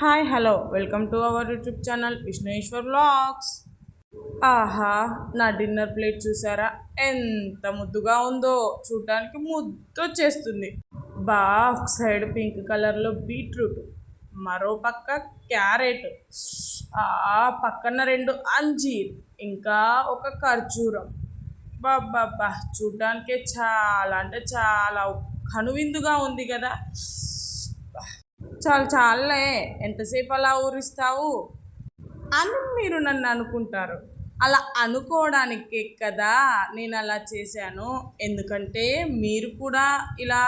Hi hello welcome to our YouTube channel Vishnuyeshwar vlogs. ఆహా, నా dinner plate చూసారా ఎంత ముద్దుగా ఉందో. చూడటానికి ముద్దొచ్చేస్తుంది. ఒక సైడ్ పింక్ కలర్లో బీట్రూట్, మరో పక్క క్యారెట్, ఆ పక్కన రెండు అంజీర్, ఇంకా ఒక ఖర్జూరం. బాబ్బా, చూడటానికే చాలా అంటే చాలా కనువిందుగా ఉంది కదా. చాలు చాలులే, ఎంతసేపు అలా ఊరిస్తావు అని మీరు నన్ను అనుకుంటారు. అలా అనుకోవడానికే కదా నేను అలా చేశాను. ఎందుకంటే మీరు కూడా ఇలా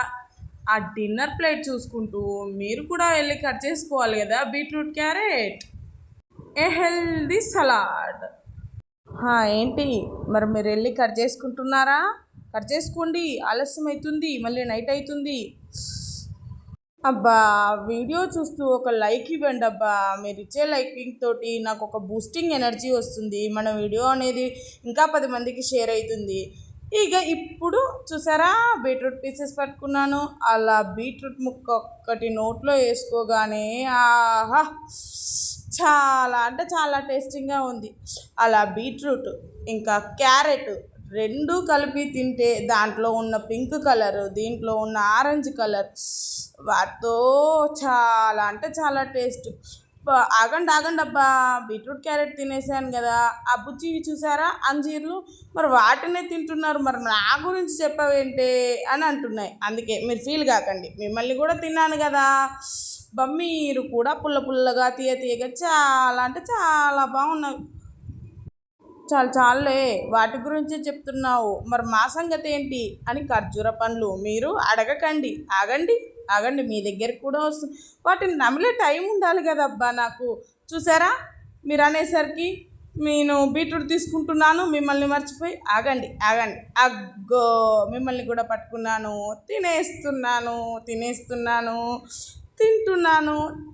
ఆ డిన్నర్ ప్లేట్ చూసుకుంటూ మీరు కూడా వెళ్ళి కట్ చేసుకోవాలి కదా బీట్రూట్ క్యారెట్, ఏ హెల్దీ సలాడ్. ఏంటి మరి మీరు వెళ్ళి కట్ చేసుకుంటున్నారా? కట్ చేసుకోండి, ఆలస్యం అవుతుంది, మళ్ళీ నైట్ అవుతుంది. అబ్బా, వీడియో చూస్తూ ఒక లైక్ ఇవ్వండి అబ్బా. మీరు ఇచ్చే లైకింగ్ తోటి నాకు ఒక బూస్టింగ్ ఎనర్జీ వస్తుంది. మన వీడియో అనేది ఇంకా 10 మందికి షేర్ అవుతుంది. ఇప్పుడు చూసారా, బీట్రూట్ పీసెస్ పట్టుకున్నాను. అలా బీట్రూట్ ముక్క ఒక్కటి నోట్లో వేసుకోగానే ఆహా, చాలా అంటే చాలా టేస్టీగా ఉంది. అలా బీట్రూట్ ఇంకా క్యారెట్ రెండు కలిపి తింటే దాంట్లో ఉన్న పింక్ కలర్, దీంట్లో ఉన్న ఆరెంజ్ కలర్, వాటితో చాలా అంటే చాలా టేస్ట్. ఆగండి ఆగండి అబ్బా, బీట్రూట్ క్యారెట్ తినేసాను కదా. ఆ బుజ్జి చూసారా అంజీర్లు, మరి వాటినే తింటున్నారు, మరి నా గురించి చెప్పవేంటే అని అంటున్నాయి. అందుకే మీరు ఫీల్ కాకండి, మిమ్మల్ని కూడా తిన్నాను కదా. మీరు కూడా పుల్ల పుల్లగా తీయ తీయగా చాలా అంటే చాలా బాగున్నాయి. చాలులే, వాటి గురించే చెప్తున్నావు, మరి మా సంగతి ఏంటి అని ఖర్జూర పండ్లు మీరు అడగకండి. ఆగండి ఆగండి, మీ దగ్గరికి కూడా వస్తుంది. వాటిని నమిలే టైం ఉండాలి కదబ్బా నాకు. చూసారా, మీరు అనేసరికి నేను బీట్రూట్ తీసుకుంటున్నాను, మిమ్మల్ని మర్చిపోయి. ఆగండి ఆగండి, అగ్గో మిమ్మల్ని కూడా పట్టుకున్నాను,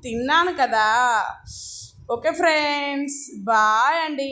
తిన్నాను కదా. ఓకే ఫ్రెండ్స్, బాయ్ అండి.